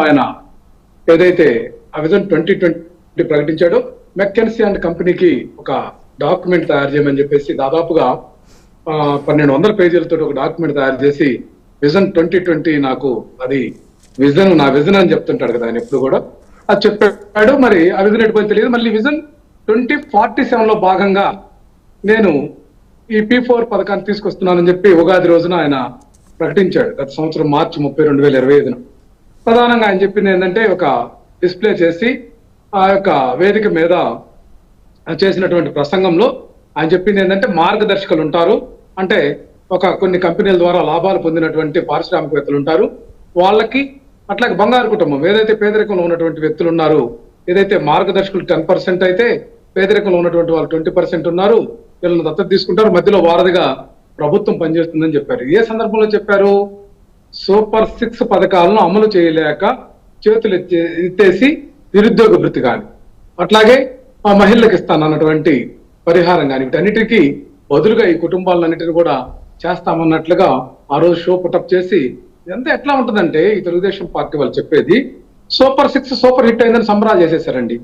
ఆయన ఏదైతే ఆ విజన్ 2020 ప్రకటించాడో మెక్కెన్సీ అండ్ కంపెనీకి ఒక డాక్యుమెంట్ తయారు చేయమని చెప్పేసి దాదాపుగా 1200 పేజీలతో ఒక డాక్యుమెంట్ తయారు చేసి విజన్ 2020 నాకు అది నా విజన్ అని చెప్తుంటాడు కదా ఆయన ఎప్పుడు కూడా అది చెప్పాడు. మరి ఆ విజన్ ఎటుపోయి తెలియదు. మళ్ళీ విజన్ 2047 లో భాగంగా నేను ఈ P4 పథకాన్ని తీసుకొస్తున్నానని చెప్పి ఉగాది రోజున ఆయన ప్రకటించాడు. గత సంవత్సరం మార్చి 30, 2025. ప్రధానంగా ఆయన చెప్పింది ఏంటంటే ఒక డిస్ప్లే చేసి ఆ యొక్క వేదిక మీద చేసినటువంటి ప్రసంగంలో ఆయన చెప్పింది ఏంటంటే మార్గదర్శకులు ఉంటారు, అంటే కొన్ని కంపెనీల ద్వారా లాభాలు పొందినటువంటి పారిశ్రామికవేత్తలు ఉంటారు, వాళ్ళకి అట్లాగే బంగారు కుటుంబం ఏదైతే పేదరికంలో ఉన్నటువంటి వ్యక్తులు ఉన్నారు, ఏదైతే మార్గదర్శకులు 10% అయితే పేదరికంలో ఉన్నటువంటి వాళ్ళు 20% ఉన్నారు, వీళ్ళని దత్తత తీసుకుంటారు, మధ్యలో వారధిగా ప్రభుత్వం పనిచేస్తుందని చెప్పారు. ఏ సందర్భంలో చెప్పారు? సూపర్ 6 పథకాలను అమలు చేయలేక చేతులు ఎత్తేసి నిరుద్యోగ భృతి కానీ అట్లాగే ఆ మహిళలకు ఇస్తానన్నటువంటి పరిహారం కానీ వీటన్నిటికీ బదులుగా ఈ కుటుంబాలన్నిటిని కూడా చేస్తామన్నట్లుగా ఆ రోజు షో పుటప్ చేసి ఎంత ఎట్లా ఉంటుందంటే ఈ తెలుగుదేశం పార్టీ వాళ్ళు చెప్పేది సూపర్ 6 సూపర్ హిట్ అయిందని సంబరాలు చేసేసారండి.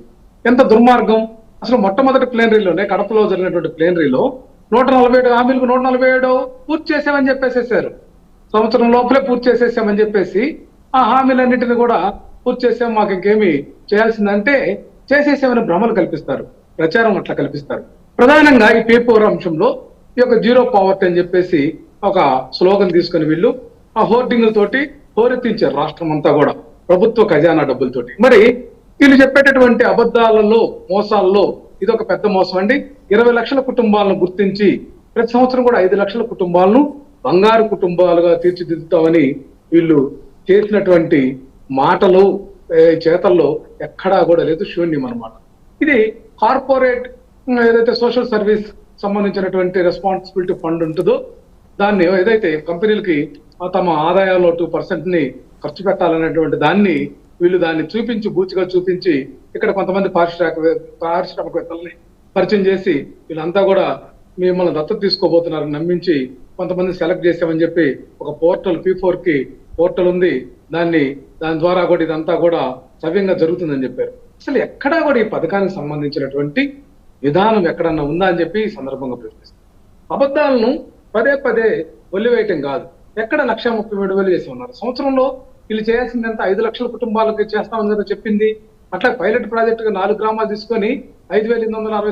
ఎంత దుర్మార్గం! అసలు మొట్టమొదటి ప్లేనరీలోనే కడపలో జరిగినటువంటి ప్లేనరీలో 147 హామీలకు 147 పూర్తి చేసామని చెప్పేసేసారు. సంవత్సరం లోపలే పూర్తి చేసేసామని చెప్పేసి ఆ హామీలన్నింటినీ కూడా పూర్తి చేసాం, మాకు ఇంకేమి చేయాల్సిందంటే చేసేసామని భ్రమలు కల్పిస్తారు, ప్రచారం అట్లా కల్పిస్తారు. ప్రధానంగా ఈ P4 అంశంలో ఈ యొక్క జీరో పావర్టీ అని చెప్పేసి ఒక స్లోగన్ తీసుకుని వీళ్ళు ఆ హోర్డింగ్లతోటి హోరెత్తించారు రాష్ట్రం అంతా కూడా ప్రభుత్వ ఖజానా డబ్బులతోటి. మరి వీళ్ళు చెప్పేటటువంటి అబద్ధాలలో మోసాల్లో ఇది ఒక పెద్ద మోసం అండి. 20 లక్షల కుటుంబాలను గుర్తించి ప్రతి సంవత్సరం కూడా 5 లక్షల కుటుంబాలను బంగారు కుటుంబాలుగా తీర్చిదిద్దుతామని వీళ్ళు చేసినటువంటి మాటలు చేతల్లో ఎక్కడా కూడా లేదు, శూన్యం అన్నమాట. ఇది కార్పొరేట్ ఏదైతే సోషల్ సర్వీస్ సంబంధించినటువంటి రెస్పాన్సిబిలిటీ ఫండ్ ఉంటుందో దాన్ని ఏదైతే కంపెనీలకి తమ ఆదాయంలో 2% ని ఖర్చు పెట్టాలనేటువంటి దాన్ని వీళ్ళు దాన్ని చూపించి బూచిగా చూపించి ఇక్కడ కొంతమంది పారిశ్రామికవేత్తల్ని పరిచయం చేసి వీళ్ళంతా కూడా మిమ్మల్ని దత్తత తీసుకోబోతున్నారని నమ్మించి కొంతమంది సెలెక్ట్ చేసామని చెప్పి ఒక పోర్టల్ P4 కి పోర్టల్ ఉంది, దాని ద్వారా కూడా ఇదంతా కూడా సవ్యంగా జరుగుతుందని చెప్పారు. అసలు ఎక్కడా కూడా ఈ పథకానికి సంబంధించినటువంటి విధానం ఎక్కడన్నా ఉందా అని చెప్పి ఈ సందర్భంగా ప్రశ్నిస్తారు. అబద్ధాలను పదే పదే ఒల్లివేయటం కాదు. ఎక్కడ 1,33,000 చేసి ఉన్నారు సంవత్సరంలో? వీళ్ళు చేయాల్సింది ఎంత? 5 లక్షల కుటుంబాలకు చేస్తామని కదా చెప్పింది. అట్లా పైలట్ ప్రాజెక్టుగా 4 గ్రామాలు తీసుకొని 5,860